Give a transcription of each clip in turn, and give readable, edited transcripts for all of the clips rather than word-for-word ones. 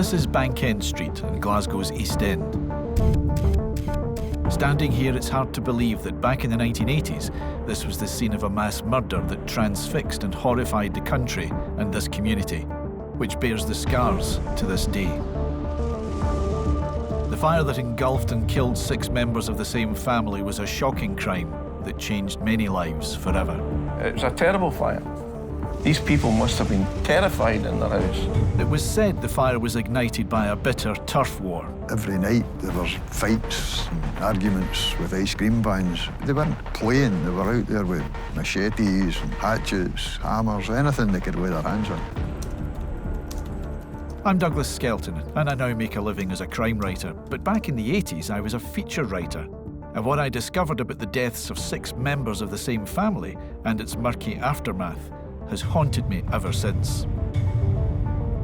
This is Banken Street in Glasgow's East End. Standing here, it's hard to believe that back in the 1980s, this was the scene of a mass murder that transfixed and horrified the country and this community, which bears the scars to this day. The fire that engulfed and killed 6 members of the same family was a shocking crime that changed many lives forever. It was a terrible fire. These people must have been terrified in their house. It was said the fire was ignited by a bitter turf war. Every night there were fights and arguments with ice cream vans. They weren't playing, they were out there with machetes and hatchets, hammers, anything they could lay their hands on. I'm Douglas Skelton, and I now make a living as a crime writer. But back in the 80s, I was a feature writer. And what I discovered about the deaths of 6 members of the same family and its murky aftermath has haunted me ever since.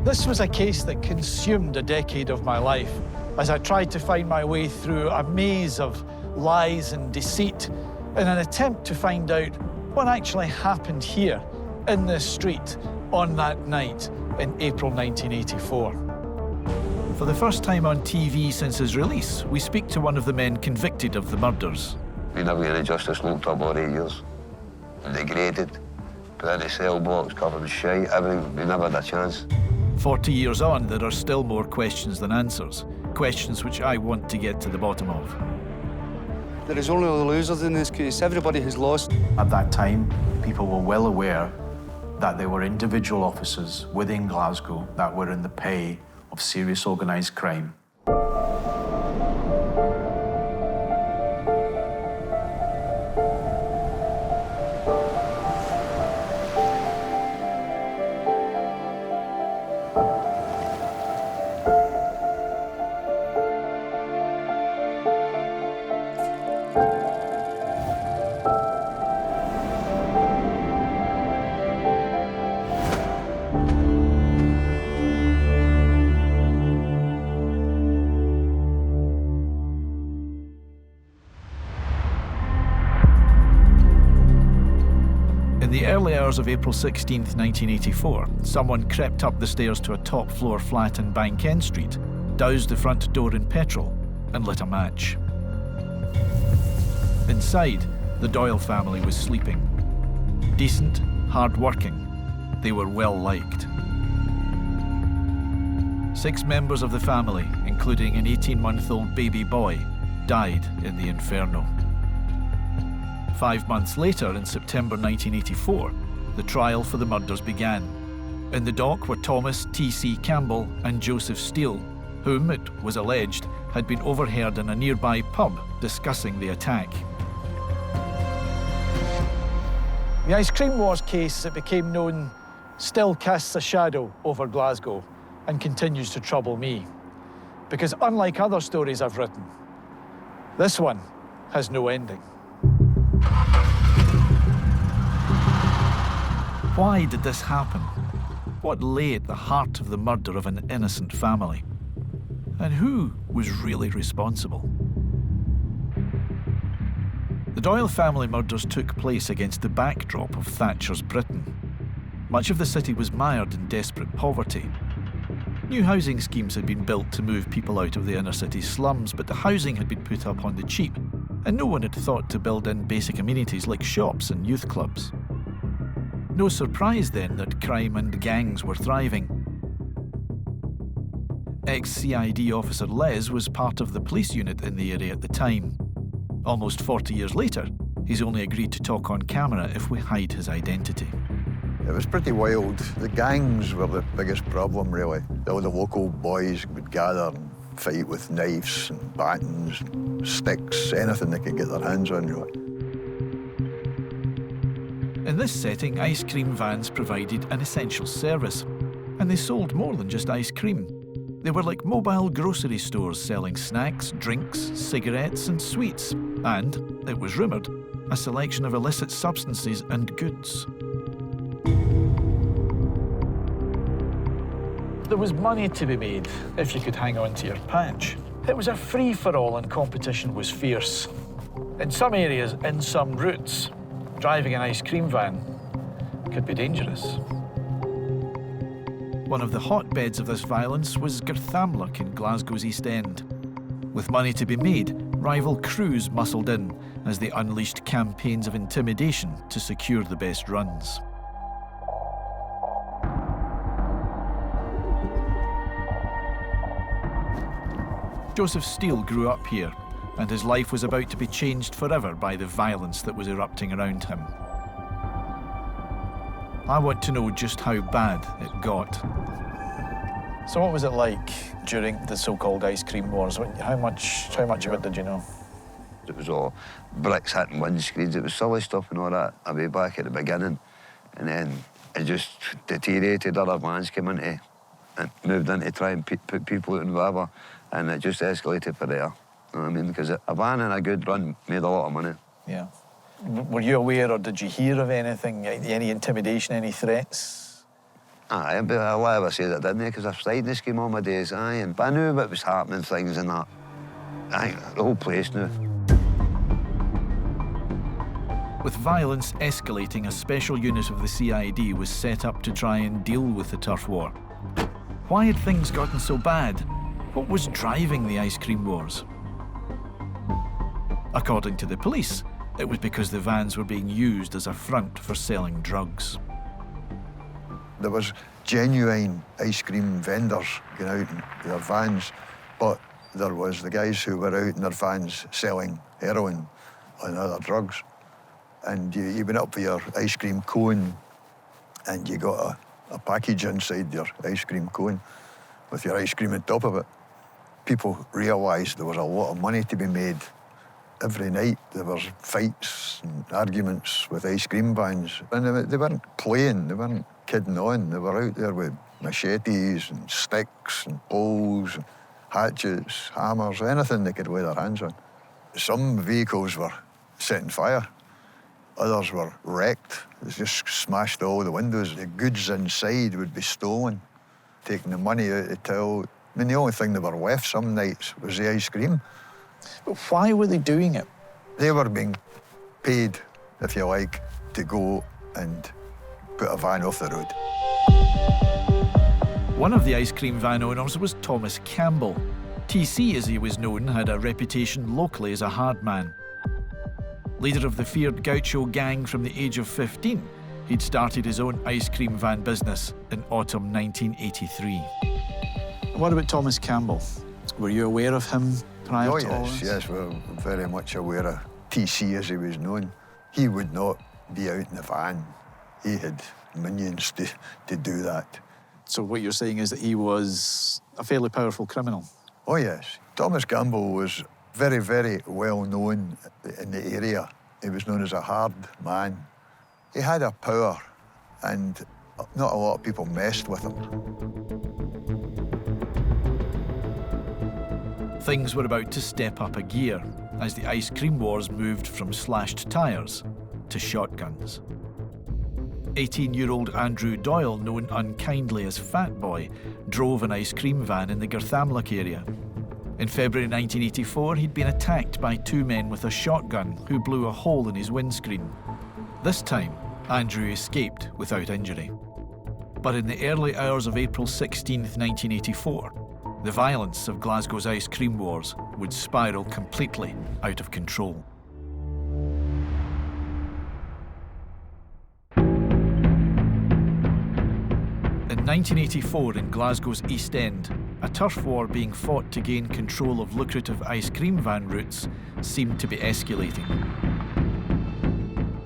This was a case that consumed a decade of my life as I tried to find my way through a maze of lies and deceit in an attempt to find out what actually happened here in this street on that night in April 1984. For the first time on TV since his release, we speak to one of the men convicted of the murders. We never get any justice, locked up all 8 years. Degraded, put in a cell box, covered in shite, everything. We never had a chance. 40 years on, there are still more questions than answers. Questions which I want to get to the bottom of. There is only losers in this case. Everybody has lost. At that time, people were well aware that there were individual officers within Glasgow that were in the pay of serious organised crime. In the early hours of April 16th, 1984, someone crept up the stairs to a top-floor flat in Banken Street, doused the front door in petrol, and lit a match. Inside, the Doyle family was sleeping. Decent, hard-working, they were well-liked. 6 members of the family, including an 18-month-old baby boy, died in the inferno. 5 months later, in September 1984, the trial for the murders began. In the dock were Thomas T.C. Campbell and Joseph Steele, whom, it was alleged, had been overheard in a nearby pub discussing the attack. The Ice Cream Wars case, as it became known, still casts a shadow over Glasgow and continues to trouble me. Because unlike other stories I've written, this one has no ending. Why did this happen? What lay at the heart of the murder of an innocent family? And who was really responsible? The Doyle family murders took place against the backdrop of Thatcher's Britain. Much of the city was mired in desperate poverty. New housing schemes had been built to move people out of the inner city slums, but the housing had been put up on the cheap, and no one had thought to build in basic amenities like shops and youth clubs. No surprise then that crime and gangs were thriving. Ex-CID officer Les was part of the police unit in the area at the time. Almost 40 years later, he's only agreed to talk on camera if we hide his identity. It was pretty wild. The gangs were the biggest problem, really. All the local boys would gather and fight with knives and batons, sticks, anything they could get their hands on, really. In this setting, ice cream vans provided an essential service, and they sold more than just ice cream. They were like mobile grocery stores selling snacks, drinks, cigarettes and sweets, and, it was rumoured, a selection of illicit substances and goods. There was money to be made if you could hang on to your patch. It was a free-for-all and competition was fierce. In some areas, in some routes, driving an ice cream van could be dangerous. One of the hotbeds of this violence was Garthamlock in Glasgow's East End. With money to be made, rival crews muscled in as they unleashed campaigns of intimidation to secure the best runs. Joseph Steele grew up here, and his life was about to be changed forever by the violence that was erupting around him. I want to know just how bad it got. So what was it like during the so-called ice cream wars? How much of it did you know? It was all bricks hitting windscreens. It was silly stuff and all that way back at the beginning. And then it just deteriorated. Other vans came into and moved in to try and put people out and whatever. And it just escalated for there. You know what I mean? Because a van and a good run made a lot of money. Yeah. Were you aware or did you hear of anything, any intimidation, any threats? Aye, but I'll ever say that, didn't I? Because I've stayed in the scheme all my days, aye. And I knew what was happening, things and that. Aye, the whole place knew. With violence escalating, a special unit of the CID was set up to try and deal with the turf war. Why had things gotten so bad? What was driving the ice cream wars? According to the police, it was because the vans were being used as a front for selling drugs. There was genuine ice cream vendors going out in their vans, but there was the guys who were out in their vans selling heroin and other drugs. And you went up for your ice cream cone and you got a package inside your ice cream cone with your ice cream on top of it. People realised there was a lot of money to be made. Every night there was fights and arguments with ice cream vans. And they weren't playing, they weren't kidding on. They were out there with machetes and sticks and poles, and hatchets, hammers, anything they could lay their hands on. Some vehicles were setting fire. Others were wrecked. They just smashed all the windows. The goods inside would be stolen, taking the money out of the till. I mean, the only thing they were left some nights was the ice cream. But why were they doing it? They were being paid, if you like, to go and put a van off the road. One of the ice cream van owners was Thomas Campbell. TC, as he was known, had a reputation locally as a hard man. Leader of the feared gaucho gang from the age of 15, he'd started his own ice cream van business in autumn 1983. What about Thomas Campbell? Were you aware of him prior to all this? Yes, we're very much aware of TC, as he was known. He would not be out in the van. He had minions to do that. So what you're saying is that he was a fairly powerful criminal? Oh, yes. Thomas Campbell was very, very well known in the area. He was known as a hard man. He had a power, and not a lot of people messed with him. Things were about to step up a gear as the ice cream wars moved from slashed tyres to shotguns. 18-year-old Andrew Doyle, known unkindly as Fat Boy, drove an ice cream van in the Garthamlock area. In February 1984, he'd been attacked by two men with a shotgun who blew a hole in his windscreen. This time, Andrew escaped without injury. But in the early hours of April 16, 1984, the violence of Glasgow's ice cream wars would spiral completely out of control. In 1984, in Glasgow's East End, a turf war being fought to gain control of lucrative ice cream van routes seemed to be escalating.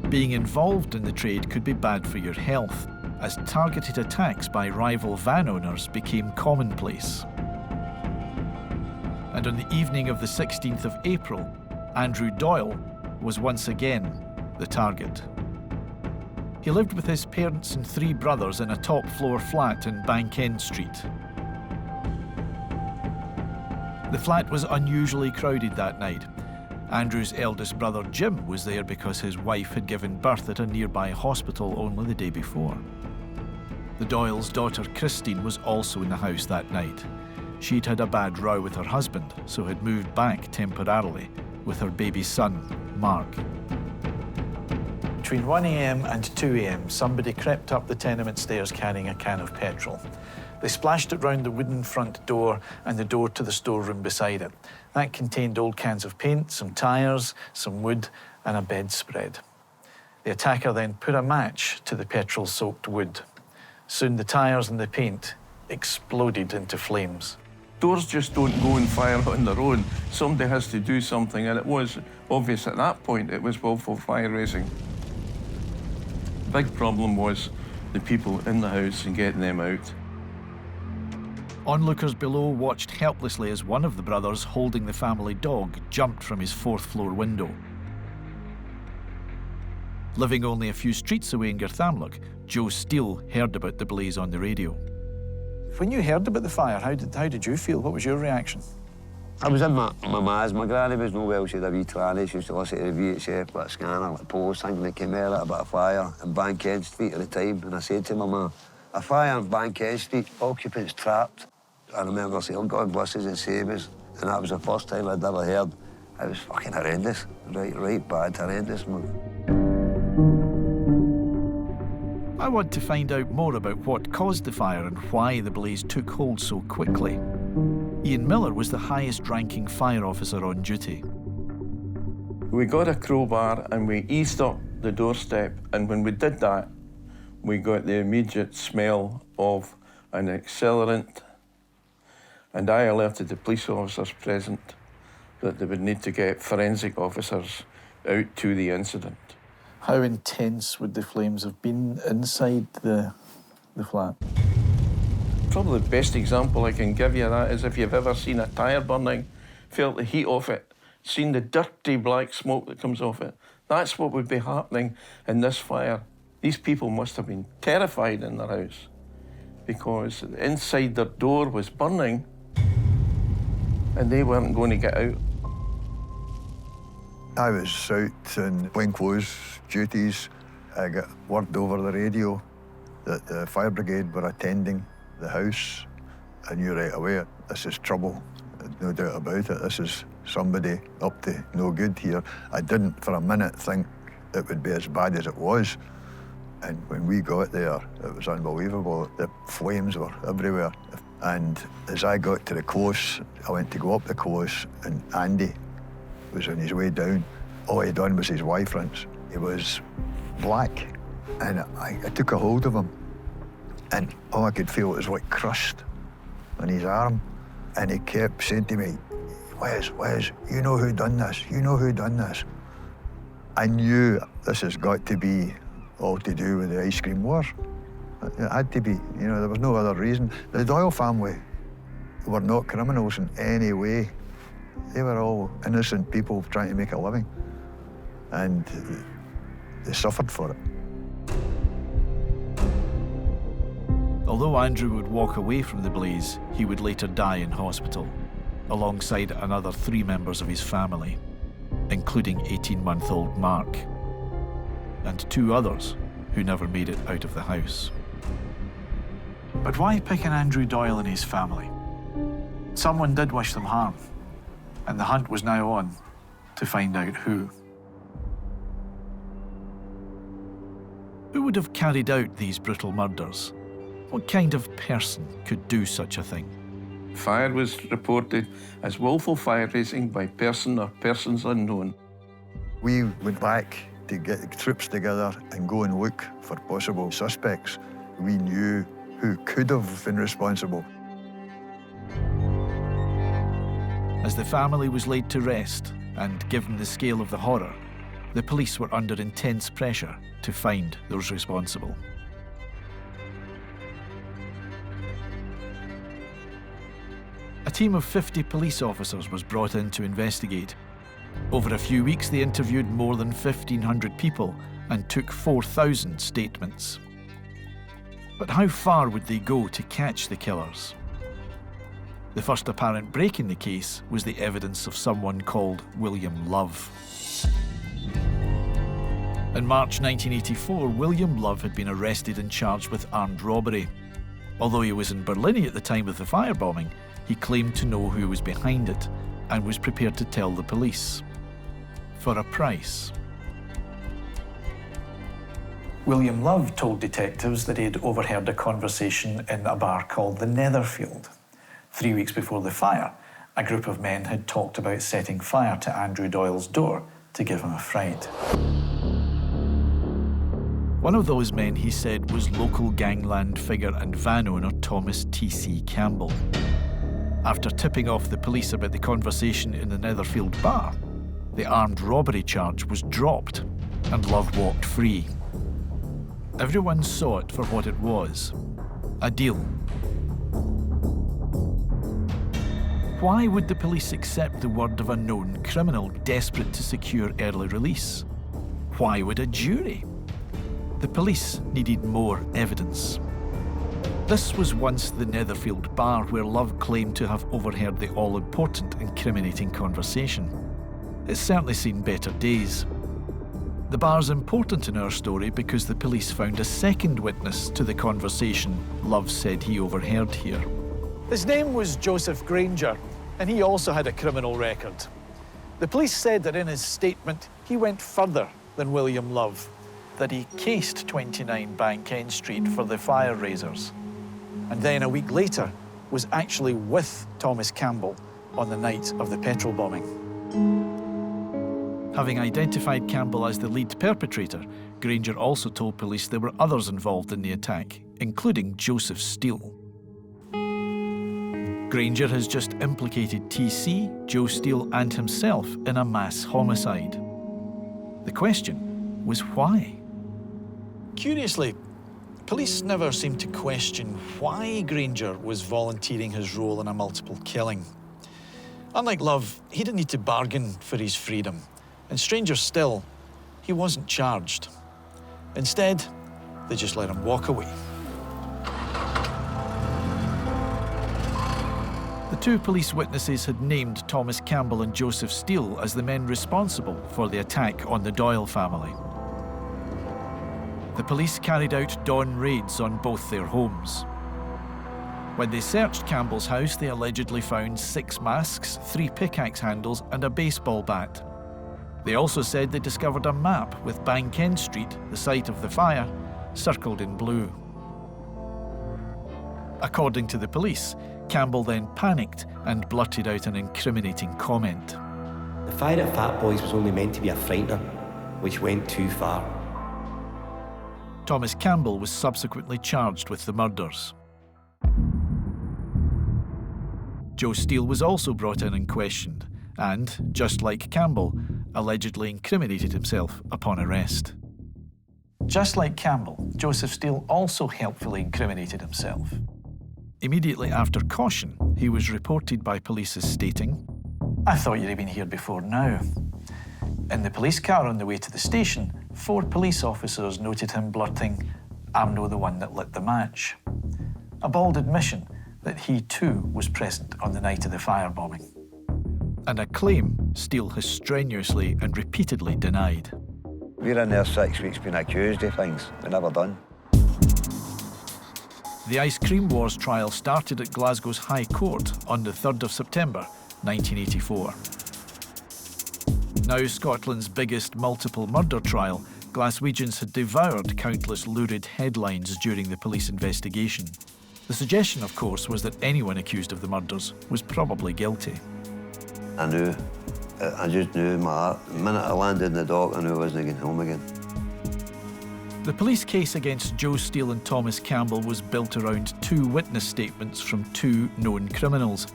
Being involved in the trade could be bad for your health, as targeted attacks by rival van owners became commonplace. And on the evening of the 16th of April, Andrew Doyle was once again the target. He lived with his parents and three brothers in a top-floor flat in Banken Street. The flat was unusually crowded that night. Andrew's eldest brother Jim was there because his wife had given birth at a nearby hospital only the day before. The Doyles' daughter Christine was also in the house that night. She'd had a bad row with her husband, so had moved back temporarily with her baby son, Mark. Between 1 a.m. and 2 a.m, somebody crept up the tenement stairs carrying a can of petrol. They splashed it round the wooden front door and the door to the storeroom beside it. That contained old cans of paint, some tyres, some wood, and a bedspread. The attacker then put a match to the petrol-soaked wood. Soon the tyres and the paint exploded into flames. Doors just don't go and fire on their own. Somebody has to do something, and it was obvious at that point it was willful fire raising. The big problem was the people in the house and getting them out. Onlookers below watched helplessly as one of the brothers, holding the family dog, jumped from his fourth-floor window. Living only a few streets away in Garthamloch, Joe Steele heard about the blaze on the radio. When you heard about the fire, how did you feel? What was your reaction? I was in my ma's. My granny was no well. She had a wee tranny. She used to listen to the VHF, like a scanner, like a post, thinking it came out about a fire in Banken Street at the time. And I said to my ma, a fire in Banken Street, occupants trapped. I remember saying, God bless us and save us. And that was the first time I'd ever heard. It was fucking horrendous. Right bad, horrendous, man. I want to find out more about what caused the fire and why the blaze took hold so quickly. Ian Miller was the highest-ranking fire officer on duty. We got a crowbar and we eased up the doorstep, and when we did that, we got the immediate smell of an accelerant, and I alerted the police officers present that they would need to get forensic officers out to the incident. How intense would the flames have been inside the flat? Probably the best example I can give you of that is if you've ever seen a tyre burning, felt the heat off it, seen the dirty black smoke that comes off it. That's what would be happening in this fire. These people must have been terrified in their house because inside their door was burning and they weren't going to get out. I was out in plainclothes duties. I got word over the radio that the fire brigade were attending the house. I knew right away, this is trouble, no doubt about it. This is somebody up to no good here. I didn't for a minute think it would be as bad as it was. And when we got there, it was unbelievable. The flames were everywhere. And as I got to the close, I went to go up the close, and Andy was on his way down. All he'd done was his wife rinse. He was black, and I took a hold of him, and all I could feel was like crust on his arm. And he kept saying to me, Wes, you know who done this? You know who done this? I knew this has got to be all to do with the ice cream war. It had to be, you know, there was no other reason. The Doyle family were not criminals in any way. They were all innocent people trying to make a living, and they suffered for it. Although Andrew would walk away from the blaze, he would later die in hospital, alongside another 3 members of his family, including 18-month-old Mark, and 2 others who never made it out of the house. But why pick on Andrew Doyle and his family? Someone did wish them harm, and the hunt was now on to find out who. Who would have carried out these brutal murders? What kind of person could do such a thing? Fire was reported as willful fire raising by person or persons unknown. We went back to get the troops together and go and look for possible suspects. We knew who could have been responsible. As the family was laid to rest, and given the scale of the horror, the police were under intense pressure to find those responsible. A team of 50 police officers was brought in to investigate. Over a few weeks, they interviewed more than 1,500 people and took 4,000 statements. But how far would they go to catch the killers? The first apparent break in the case was the evidence of someone called William Love. In March 1984, William Love had been arrested and charged with armed robbery. Although he was in Berlin at the time of the firebombing, he claimed to know who was behind it and was prepared to tell the police. For a price. William Love told detectives that he had overheard a conversation in a bar called the Netherfield. 3 weeks before the fire, a group of men had talked about setting fire to Andrew Doyle's door to give him a fright. One of those men, he said, was local gangland figure and van owner Thomas T.C. Campbell. After tipping off the police about the conversation in the Netherfield bar, the armed robbery charge was dropped and Love walked free. Everyone saw it for what it was, a deal. Why would the police accept the word of a known criminal desperate to secure early release? Why would a jury? The police needed more evidence. This was once the Netherfield bar where Love claimed to have overheard the all-important incriminating conversation. It's certainly seen better days. The bar's important in our story because the police found a second witness to the conversation Love said he overheard here. His name was Joseph Granger, and he also had a criminal record. The police said that in his statement, he went further than William Love, that he cased 29 Banken Street for the fire raisers, and then a week later was actually with Thomas Campbell on the night of the petrol bombing. Having identified Campbell as the lead perpetrator, Granger also told police there were others involved in the attack, including Joseph Steele. Granger has just implicated TC, Joe Steele and himself in a mass homicide. The question was why? Curiously, police never seemed to question why Granger was volunteering his role in a multiple killing. Unlike Love, he didn't need to bargain for his freedom. And stranger still, he wasn't charged. Instead, they just let him walk away. The two police witnesses had named Thomas Campbell and Joseph Steele as the men responsible for the attack on the Doyle family. The police carried out dawn raids on both their homes. When they searched Campbell's house, they allegedly found 6 masks, 3 pickaxe handles and a baseball bat. They also said they discovered a map with Banken Street, the site of the fire, circled in blue. According to the police, Campbell then panicked and blurted out an incriminating comment. The fire at Fat Boys was only meant to be a frightener, which went too far. Thomas Campbell was subsequently charged with the murders. Joe Steele was also brought in and questioned, and, just like Campbell, allegedly incriminated himself upon arrest. Just like Campbell, Joseph Steele also helpfully incriminated himself. Immediately after caution, he was reported by police as stating, "I thought you'd have been here before now." In the police car on the way to the station, 4 police officers noted him blurting, "I'm no the one that lit the match." A bald admission that he too was present on the night of the firebombing. And a claim Steele has strenuously and repeatedly denied. We're in there 6 weeks being accused of things we never done. The Ice Cream Wars trial started at Glasgow's High Court on the 3rd of September, 1984. Now Scotland's biggest multiple murder trial, Glaswegians had devoured countless lurid headlines during the police investigation. The suggestion, of course, was that anyone accused of the murders was probably guilty. I just knew in my heart. The minute I landed in the dock, I knew I wasn't going home again. The police case against Joe Steele and Thomas Campbell was built around 2 witness statements from 2 known criminals.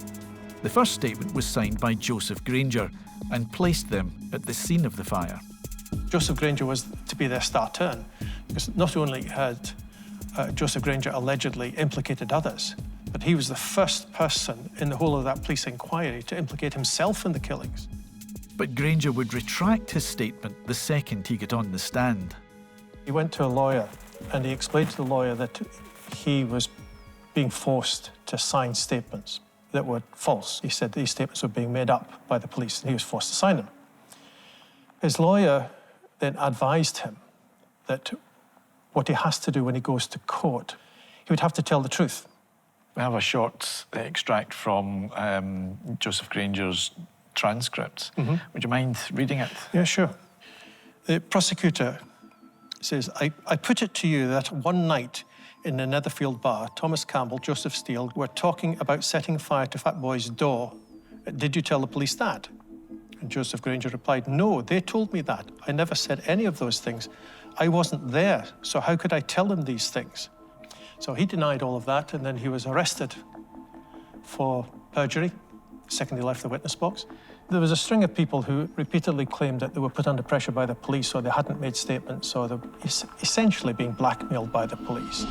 The first statement was signed by Joseph Granger and placed them at the scene of the fire. Joseph Granger was to be their star turn, because not only had Joseph Granger allegedly implicated others, but he was the first person in the whole of that police inquiry to implicate himself in the killings. But Granger would retract his statement the second he got on the stand. He went to a lawyer and he explained to the lawyer that he was being forced to sign statements that were false. He said these statements were being made up by the police and he was forced to sign them. His lawyer then advised him that what he has to do when he goes to court, he would have to tell the truth. We have a short extract from Joseph Granger's transcript. Would you mind reading it? Yeah, sure. The prosecutor He says, I put it to you that one night in the Netherfield bar, Thomas Campbell, Joseph Steele were talking about setting fire to Fat Boy's door. Did you tell the police that? And Joseph Granger replied, no, they told me that. I never said any of those things. I wasn't there, so how could I tell them these things? So he denied all of that, and then he was arrested for perjury. Second, he left the witness box. There was a string of people who repeatedly claimed that they were put under pressure by the police, or they hadn't made statements, or they were essentially being blackmailed by the police.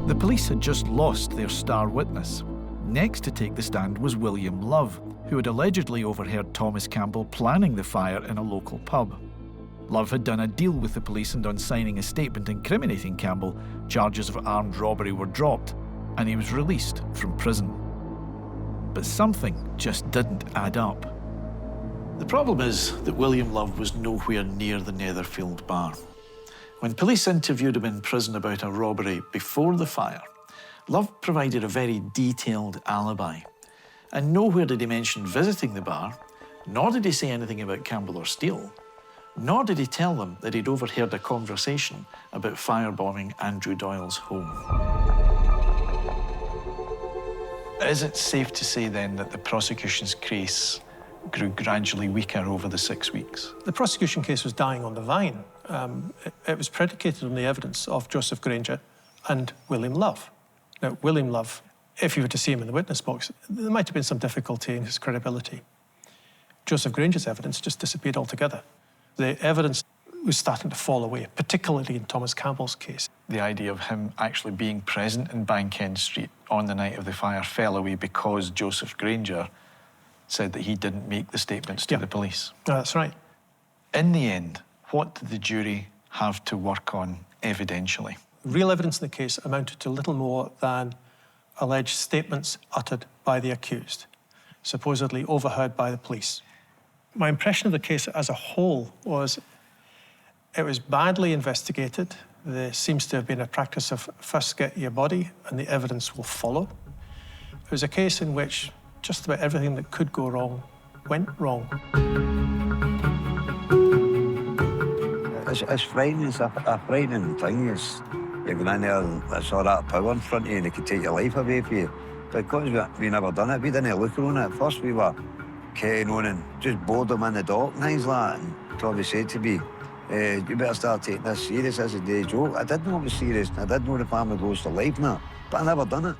The police had just lost their star witness. Next to take the stand was William Love, who had allegedly overheard Thomas Campbell planning the fire in a local pub. Love had done a deal with the police, and on signing a statement incriminating Campbell, charges of armed robbery were dropped, and he was released from prison. But something just didn't add up. The problem is that William Love was nowhere near the Netherfield bar. When police interviewed him in prison about a robbery before the fire, Love provided a very detailed alibi. And nowhere did he mention visiting the bar, nor did he say anything about Campbell or Steele, nor did he tell them that he'd overheard a conversation about firebombing Andrew Doyle's home. Is it safe to say then that the prosecution's case grew gradually weaker over the 6 weeks? The prosecution case was dying on the vine. It was predicated on the evidence of Joseph Granger and William Love. Now, William Love, if you were to see him in the witness box, there might have been some difficulty in his credibility. Joseph Granger's evidence just disappeared altogether. The evidence was starting to fall away, particularly in Thomas Campbell's case. The idea of him actually being present in Banken Street on the night of the fire fell away because Joseph Granger said that he didn't make the statements to the police. That's right. In the end, what did the jury have to work on evidentially? Real evidence in the case amounted to little more than alleged statements uttered by the accused, supposedly overheard by the police. My impression of the case as a whole was it was badly investigated. There seems to have been a practice of first get your body and the evidence will follow. It was a case in which just about everything that could go wrong went wrong. It's frightening. It's a frightening thing. You go in there and it's all that power in front of you and it could take your life away from you. Because we never done it, we didn't look on it. At first we were carrying on and just bored them in the dock and things like that. And Tommy said to me, you better start taking this serious as a day joke. I didn't know it was serious. I didn't know the family goes to life now, but I never done it.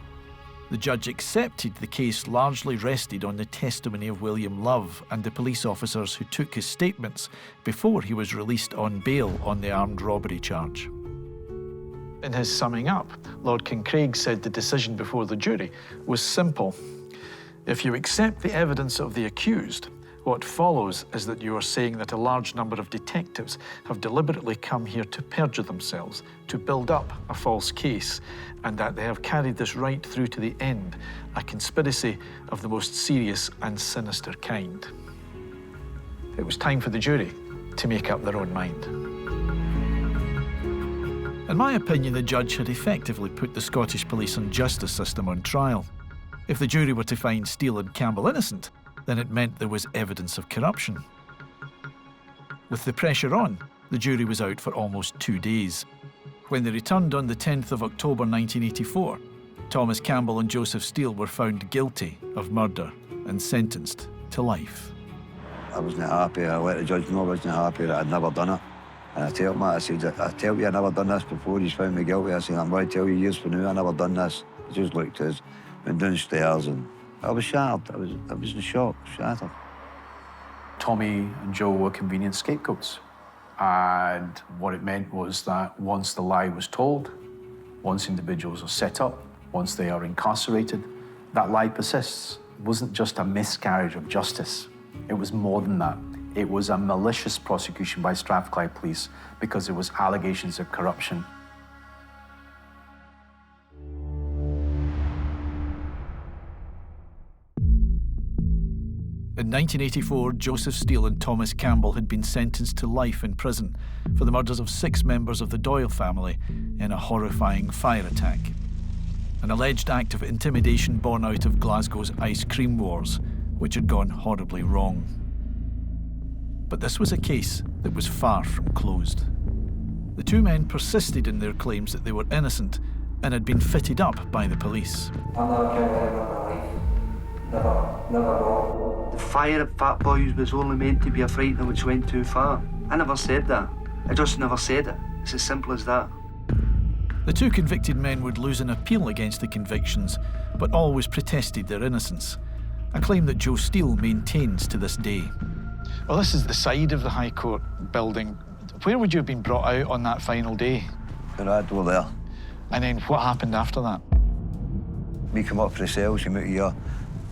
The judge accepted the case largely rested on the testimony of William Love and the police officers who took his statements before he was released on bail on the armed robbery charge. In his summing up, Lord Kincraig said the decision before the jury was simple. If you accept the evidence of the accused, what follows is that you are saying that a large number of detectives have deliberately come here to perjure themselves, to build up a false case, and that they have carried this right through to the end, a conspiracy of the most serious and sinister kind. It was time for the jury to make up their own mind. In my opinion, the judge had effectively put the Scottish police and justice system on trial. If the jury were to find Steele and Campbell innocent, then it meant there was evidence of corruption. With the pressure on, the jury was out for almost 2 days. When they returned on the 10th of October 1984, Thomas Campbell and Joseph Steele were found guilty of murder and sentenced to life. I wasn't happy. I let the judge know I wasn't happy that I'd never done it. And I tell him, I said, I tell you I never done this before. He's found me guilty. I said, I'm going to tell you years from now I never done this. He just looked at us, went downstairs, and I was shattered. I was in shock, shattered. Tommy and Joe were convenient scapegoats. And what it meant was that once the lie was told, once individuals are set up, once they are incarcerated, that lie persists. It wasn't just a miscarriage of justice. It was more than that. It was a malicious prosecution by Strathclyde Police because there was allegations of corruption. In 1984, Joseph Steele and Thomas Campbell had been sentenced to life in prison for the murders of 6 members of the Doyle family in a horrifying fire attack. An alleged act of intimidation born out of Glasgow's ice cream wars, which had gone horribly wrong. But this was a case that was far from closed. The two men persisted in their claims that they were innocent and had been fitted up by the police. I never killed anyone in my life. Never will. The fire at Fat Boys was only meant to be a frightener which went too far. I never said that. I just never said it. It's as simple as that. The two convicted men would lose an appeal against the convictions, but always protested their innocence, a claim that Joe Steele maintains to this day. Well, this is the side of the High Court building. Where would you have been brought out on that final day? And I'd go there. And then what happened after that? We come up for the cells, we moved here.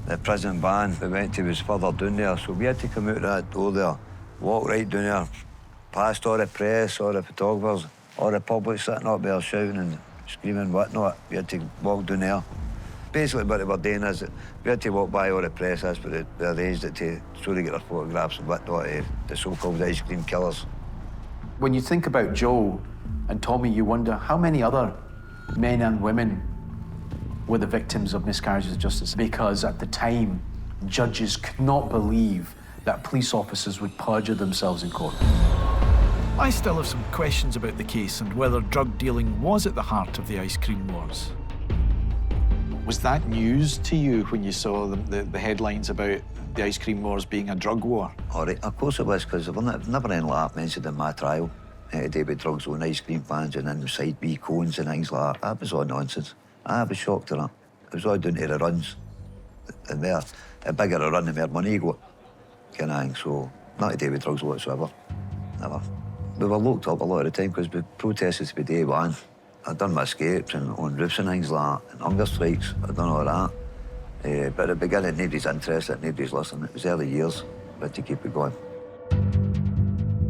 The prison van we went to was further down there, so we had to come out that door there, walk right down there, past all the press, all the photographers, all the public sitting up there shouting and screaming and whatnot. We had to walk down there. Basically what they were doing is that we had to walk by all the press, that's what they arranged it to, so they get their photographs and whatnot, the so-called ice cream killers. When you think about Joe and Tommy, you wonder how many other men and women were the victims of miscarriages of justice, because at the time, judges could not believe that police officers would perjure themselves in court. I still have some questions about the case and whether drug dealing was at the heart of the ice cream wars. Was that news to you when you saw the headlines about the ice cream wars being a drug war? All right, of course it was, because there was never anything like that mentioned in my trial. To do with drugs on ice cream fans and inside B cones and things like that. That was all nonsense. I was shocked at that. It was all down to the runs. And the bigger a run, the more money you got, kind of thing. So, not to do with drugs whatsoever. Never. We were locked up a lot of the time because we protested to be day one. I'd done my escapes and on roofs and things like that, and hunger strikes. I'd done all that. But at the beginning, nobody's interested, nobody's listening. It was early years, but to keep it going.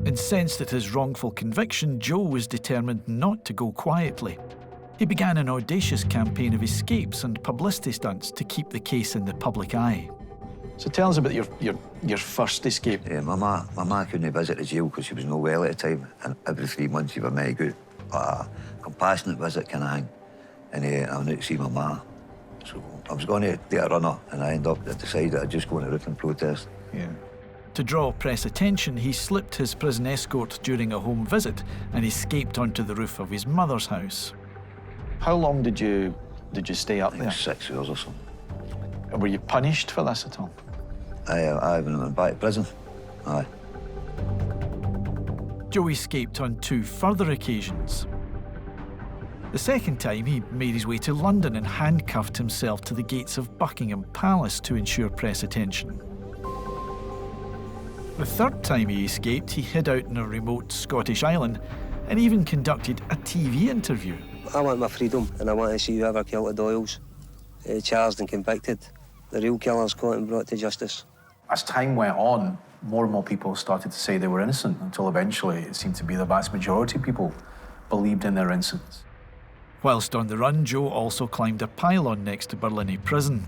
Incensed at his wrongful conviction, Joe was determined not to go quietly. He began an audacious campaign of escapes and publicity stunts to keep the case in the public eye. So tell us about your first escape. My ma couldn't visit the jail because she was no well at the time, and every 3 months she would make out a compassionate visit kind of thing. And I went out to see my ma. So I was going to do a runner, and I decided I'd just go on a roof and protest. Yeah. To draw press attention, he slipped his prison escort during a home visit and escaped onto the roof of his mother's house. How long did you stay up there? 6 hours or so. And were you punished for this at all? I went back to prison. Aye. Joe escaped on 2 further occasions. The second time, he made his way to London and handcuffed himself to the gates of Buckingham Palace to ensure press attention. The third time he escaped, he hid out in a remote Scottish island and even conducted a TV interview. I want my freedom, and I want to see whoever killed the Doyles charged and convicted. The real killers caught and brought to justice. As time went on, more and more people started to say they were innocent, until eventually it seemed to be the vast majority of people believed in their innocence. Whilst on the run, Joe also climbed a pylon next to Barlinnie Prison.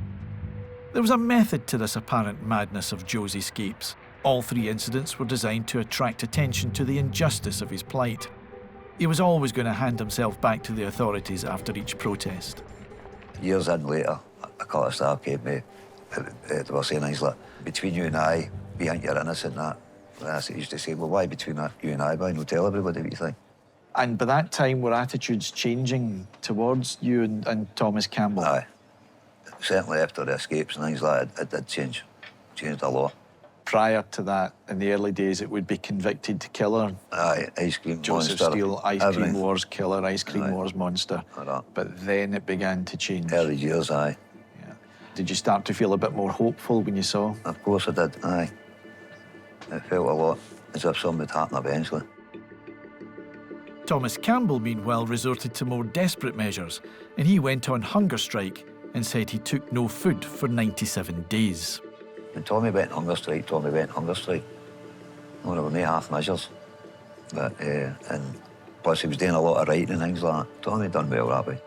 There was a method to this apparent madness of Joe's escapes. All 3 incidents were designed to attract attention to the injustice of his plight. He was always going to hand himself back to the authorities after each protest. Years in later, a couple of staff came to me. They were saying things like, between you and I, we think you're innocent, that. And I used to say, well, why between you and I? Why not tell everybody what you think? And by that time, were attitudes changing towards you and Thomas Campbell? Aye. Certainly after the escapes and things like that, it did change. Changed a lot. Prior to that, in the early days, it would be convicted killer. Aye, ice cream Joseph monster. Steele, ice everything. cream wars killer, ice cream Aye. wars monster. Like that. But then it began to change. Early years, aye. Yeah. Did you start to feel a bit more hopeful when you saw? Of course I did, aye. It felt a lot as if something would happen eventually. Thomas Campbell, meanwhile, resorted to more desperate measures, and he went on hunger strike and said he took no food for 97 days. When Tommy went on hunger strike, No, there were no half measures. But, and plus he was doing a lot of writing and things like that. Tommy done well that way.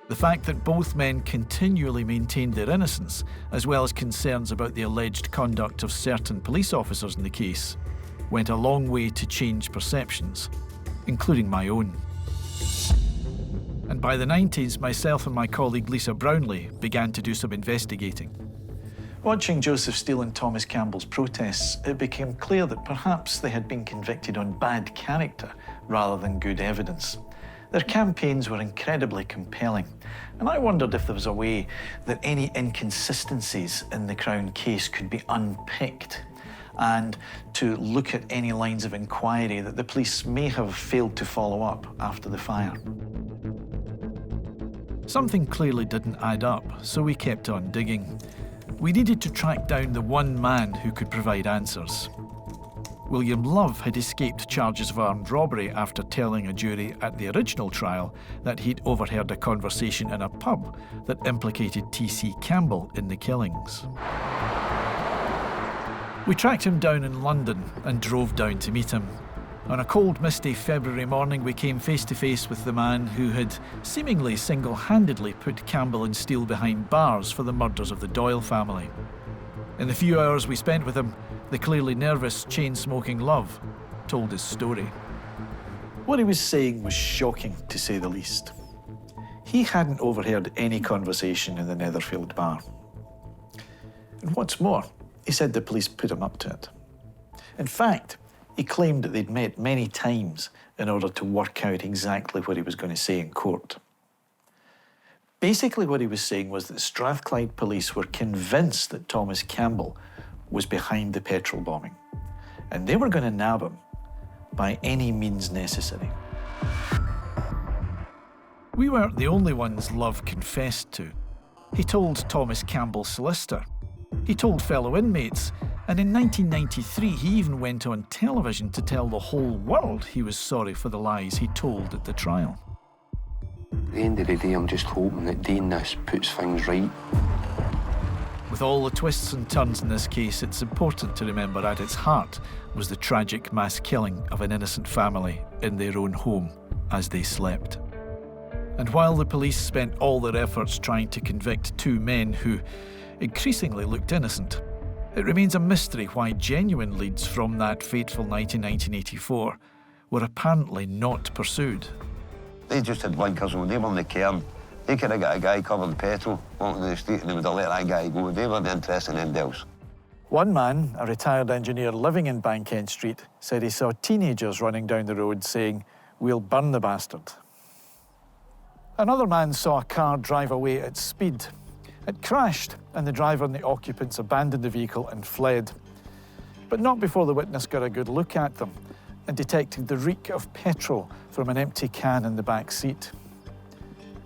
The fact that both men continually maintained their innocence, as well as concerns about the alleged conduct of certain police officers in the case, went a long way to change perceptions, including my own. And by the 90s, myself and my colleague Lisa Brownlee began to do some investigating. Watching Joseph Steele and Thomas Campbell's protests, it became clear that perhaps they had been convicted on bad character rather than good evidence. Their campaigns were incredibly compelling, and I wondered if there was a way that any inconsistencies in the Crown case could be unpicked and to look at any lines of inquiry that the police may have failed to follow up after the fire. Something clearly didn't add up, so we kept on digging. We needed to track down the one man who could provide answers. William Love had escaped charges of armed robbery after telling a jury at the original trial that he'd overheard a conversation in a pub that implicated T.C. Campbell in the killings. We tracked him down in London and drove down to meet him. On a cold, misty February morning, we came face to face with the man who had seemingly single-handedly put Campbell and Steele behind bars for the murders of the Doyle family. In the few hours we spent with him, the clearly nervous, chain-smoking Love told his story. What he was saying was shocking, to say the least. He hadn't overheard any conversation in the Netherfield bar. And what's more, he said the police put him up to it. In fact, he claimed that they'd met many times in order to work out exactly what he was going to say in court. Basically, what he was saying was that Strathclyde police were convinced that Thomas Campbell was behind the petrol bombing, and they were going to nab him by any means necessary. We weren't the only ones Love confessed to. He told Thomas Campbell's solicitor. He told fellow inmates, and in 1993 he even went on television to tell the whole world he was sorry for the lies he told at the trial. At the end of the day, I'm just hoping that doing this puts things right. With all the twists and turns in this case, it's important to remember at its heart was the tragic mass killing of an innocent family in their own home as they slept. And while the police spent all their efforts trying to convict two men who increasingly looked innocent, it remains a mystery why genuine leads from that fateful night in 1984 were apparently not pursued. They just had blinkers on, they weren't caring. They could have got a guy covered in petrol, walking down the street, and they would have let that guy go. They weren't interested in anything else. One man, a retired engineer living in Banken Street, said he saw teenagers running down the road saying, "We'll burn the bastard." Another man saw a car drive away at speed. It crashed, and the driver and the occupants abandoned the vehicle and fled. But not before the witness got a good look at them and detected the reek of petrol from an empty can in the back seat.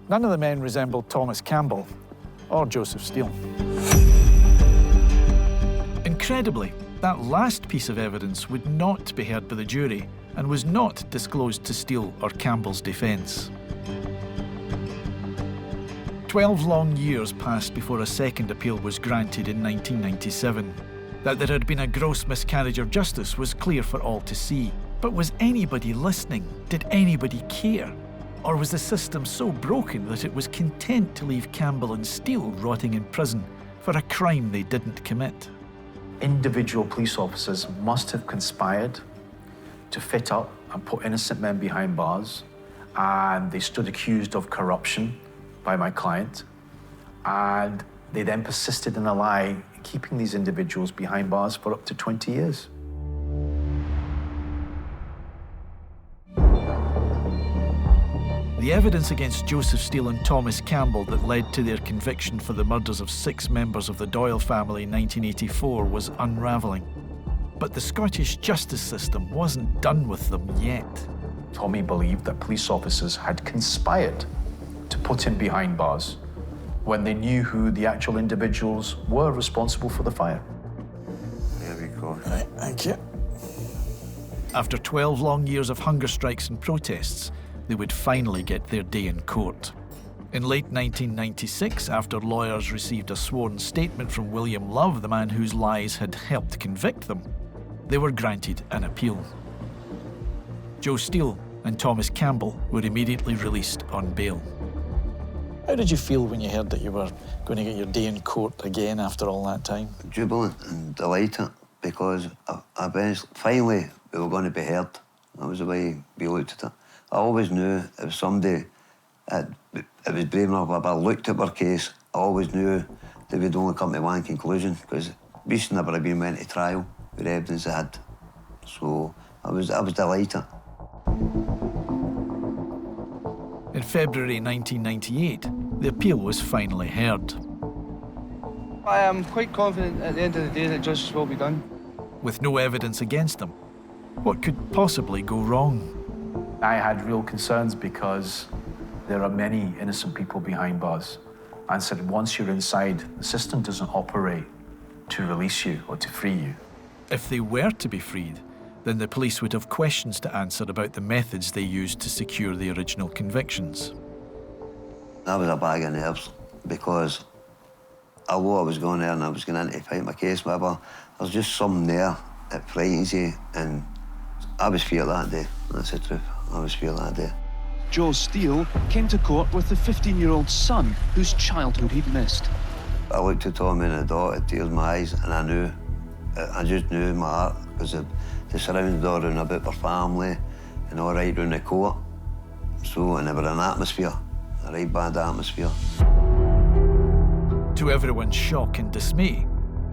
None of the men resembled Thomas Campbell or Joseph Steele. Incredibly, that last piece of evidence would not be heard by the jury and was not disclosed to Steele or Campbell's defence. 12 long years passed before a second appeal was granted in 1997. That there had been a gross miscarriage of justice was clear for all to see. But was anybody listening? Did anybody care? Or was the system so broken that it was content to leave Campbell and Steele rotting in prison for a crime they didn't commit? Individual police officers must have conspired to fit up and put innocent men behind bars, and they stood accused of corruption by my client, and they then persisted in a lie, keeping these individuals behind bars for up to 20 years. The evidence against Joseph Steele and Thomas Campbell that led to their conviction for the murders of 6 members of the Doyle family in 1984 was unravelling. But the Scottish justice system wasn't done with them yet. Tommy believed that police officers had conspired to put him behind bars when they knew who the actual individuals were responsible for the fire. There we go. Right, thank you. After 12 long years of hunger strikes and protests, they would finally get their day in court. In late 1996, after lawyers received a sworn statement from William Love, the man whose lies had helped convict them, they were granted an appeal. Joe Steele and Thomas Campbell were immediately released on bail. How did you feel when you heard that you were going to get your day in court again after all that time? Jubilant and delighted, because finally we were going to be heard. That was the way we looked at it. I always knew if somebody was brave enough, if I looked at our case, I always knew they would only come to one conclusion, because Beast never had been went to trial with the evidence they had. So I was delighted. In February 1998, the appeal was finally heard. I am quite confident at the end of the day that justice will be done. With no evidence against them, what could possibly go wrong? I had real concerns because there are many innocent people behind bars. And said once you're inside, the system doesn't operate to release you or to free you. If they were to be freed, then the police would have questions to answer about the methods they used to secure the original convictions. That was a bag of nerves, because although I was going there and I was going in to fight my case, whatever, there's just something there that frightens you, and I was feared that day. That's the truth. I was feared that day. Joe Steele came to court with the 15-year-old son whose childhood he'd missed. I looked at Tommy and the daughter, tears in my eyes, and I just knew in my heart, because they surrounded all around about their family and all right round the court. So, and they were an atmosphere, a right bad atmosphere. To everyone's shock and dismay,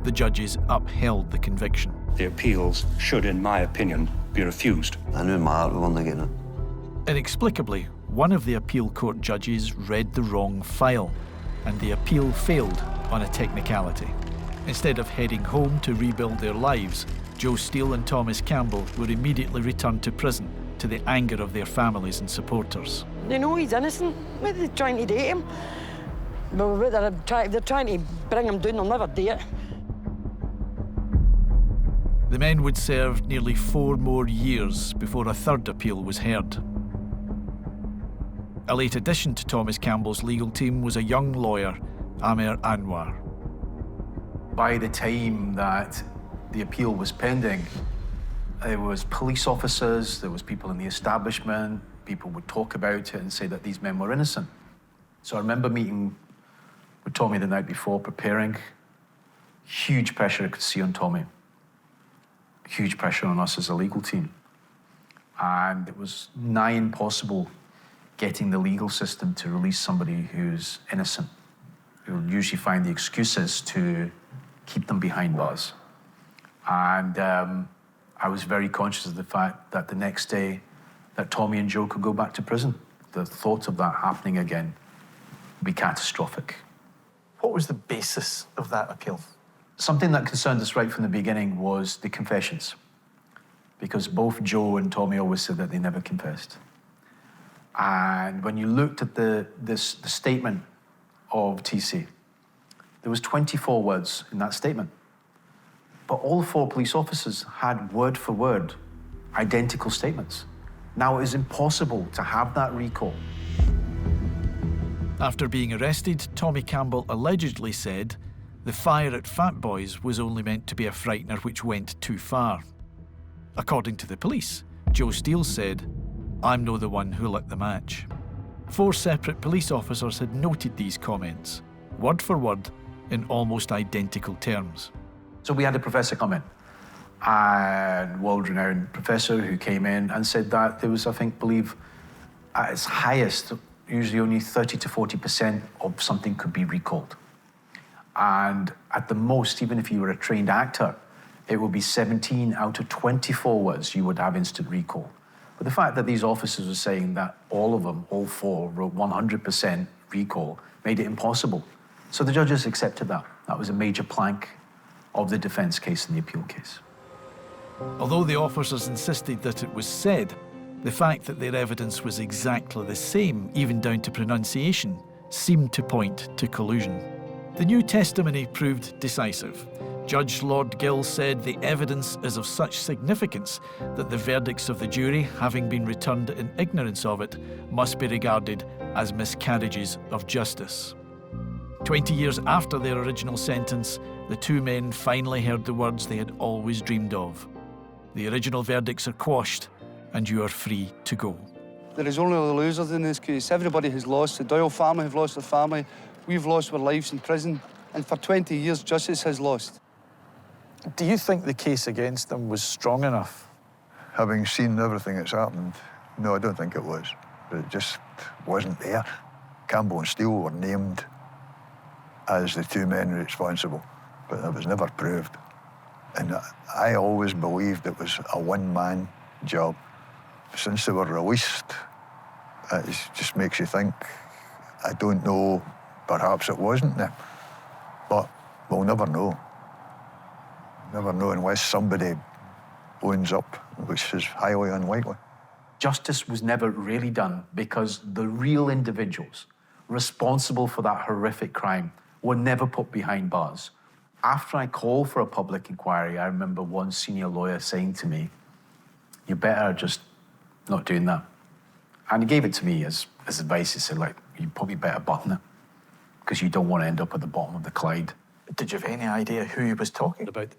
the judges upheld the conviction. The appeals should, in my opinion, be refused. I knew in my heart we weren't getting it. Inexplicably, one of the appeal court judges read the wrong file, and the appeal failed on a technicality. Instead of heading home to rebuild their lives, Joe Steele and Thomas Campbell were immediately returned to prison, to the anger of their families and supporters. They know he's innocent. What are they trying to do to him? They're trying to bring him down, they'll never do it. The men would serve nearly 4 more years before a third appeal was heard. A late addition to Thomas Campbell's legal team was a young lawyer, Amer Anwar. By the time that the appeal was pending, there was police officers, there was people in the establishment, people would talk about it and say that these men were innocent. So I remember meeting with Tommy the night before, preparing. Huge pressure I could see on Tommy. Huge pressure on us as a legal team. And it was nigh impossible getting the legal system to release somebody who's innocent. You'll usually find the excuses to keep them behind bars. And I was very conscious of the fact that the next day that Tommy and Joe could go back to prison. The thought of that happening again would be catastrophic. What was the basis of that appeal? Something that concerned us right from the beginning was the confessions, because both Joe and Tommy always said that they never confessed. And when you looked at the statement of TC, there was 24 words in that statement. But all 4 police officers had word for word identical statements. Now it is impossible to have that recall. After being arrested, Tommy Campbell allegedly said the fire at Fat Boys was only meant to be a frightener which went too far. According to the police, Joe Steele said, "I'm no the one who lit the match." 4 separate police officers had noted these comments, word for word, in almost identical terms. So we had a professor come in, a world-renowned professor who came in and said that there was, I believe, at its highest, usually only 30 to 40% of something could be recalled. And at the most, even if you were a trained actor, it would be 17 out of 24 words you would have instant recall. But the fact that these officers were saying that all of them, all 4, wrote 100% recall made it impossible. So the judges accepted that. That was a major plank of the defence case and the appeal case. Although the officers insisted that it was said, the fact that their evidence was exactly the same, even down to pronunciation, seemed to point to collusion. The new testimony proved decisive. Judge Lord Gill said the evidence is of such significance that the verdicts of the jury, having been returned in ignorance of it, must be regarded as miscarriages of justice. 20 years after their original sentence, the 2 men finally heard the words they had always dreamed of. The original verdicts are quashed, and you are free to go. There is only the losers in this case. Everybody has lost. The Doyle family have lost their family. We've lost our lives in prison. And for 20 years, justice has lost. Do you think the case against them was strong enough? Having seen everything that's happened, no, I don't think it was. But it just wasn't there. Campbell and Steele were named as the two men responsible, but it was never proved. And I always believed it was a one-man job. Since they were released, it just makes you think, I don't know, perhaps it wasn't them, but we'll never know. Never know unless somebody owns up, which is highly unlikely. Justice was never really done because the real individuals responsible for that horrific crime were never put behind bars. After I called for a public inquiry, I remember one senior lawyer saying to me, "You better just not doing that." And he gave it to me as advice. He said, like, "You probably better button it because you don't want to end up at the bottom of the Clyde." Did you have any idea who he was talking about?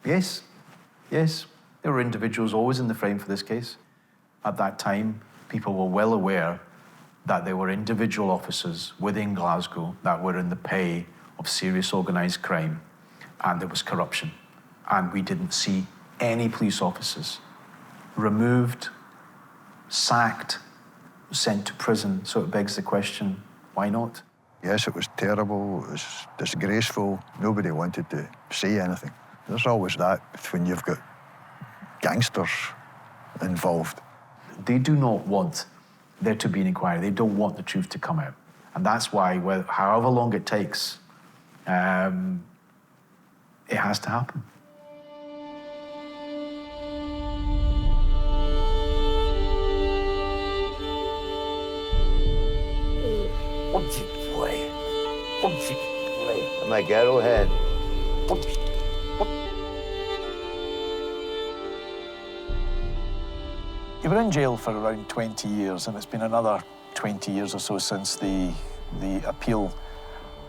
Yes, yes. There were individuals always in the frame for this case. At that time, people were well aware that there were individual officers within Glasgow that were in the pay of serious organised crime, and there was corruption. And we didn't see any police officers removed, sacked, sent to prison. So it begs the question, why not? Yes, it was terrible, it was disgraceful. Nobody wanted to say anything. There's always that when you've got gangsters involved. They do not want there to be an inquiry. They don't want the truth to come out. And that's why, however long it takes, it has to happen. My girl head. You were in jail for around 20 years, and it's been another 20 years or so since the appeal.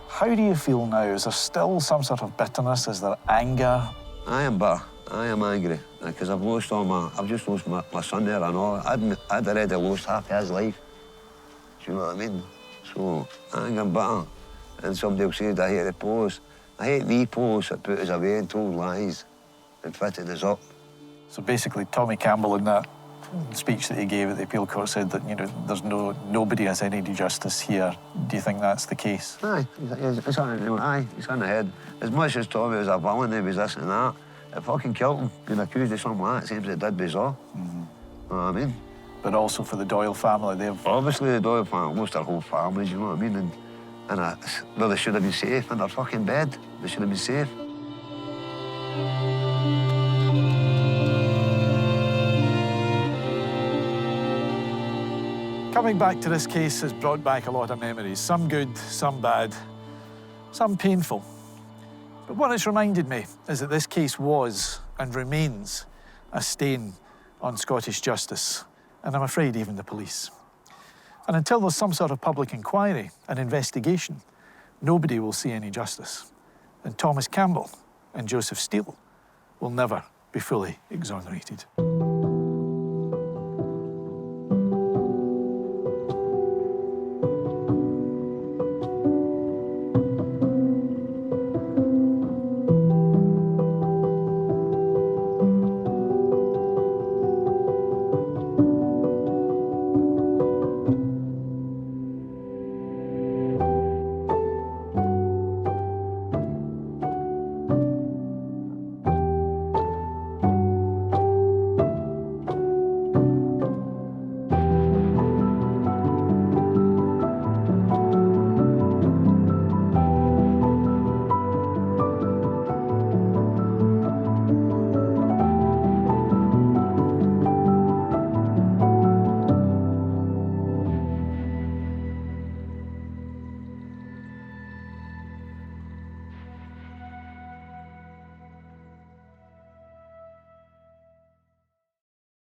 How do you feel now? Is there still some sort of bitterness? Is there anger? I am bitter. I am angry because I've just lost my son there and all. I'd already lost half his life. Do you know what I mean? So I am bitter. And somebody will say, I hate the police. I hate the police that put us away and told lies and fitted us up. So basically, Tommy Campbell in that speech that he gave at the appeal court said that, you know, nobody has any justice here. Do you think that's the case? Aye, it's on the head. As much as Tommy was a villain, he was this and that, it fucking killed him. Being accused of something like that seems it did bizarre. Mm-hmm. You know what I mean? But also for the Doyle family, they've... Obviously the Doyle family, lost their whole families, you know what I mean? Well, they should have been safe in their fucking bed. They should have been safe. Coming back to this case has brought back a lot of memories, some good, some bad, some painful. But what it's reminded me is that this case was and remains a stain on Scottish justice, and I'm afraid even the police. And until there's some sort of public inquiry and investigation, nobody will see any justice. And Thomas Campbell and Joseph Steele will never be fully exonerated.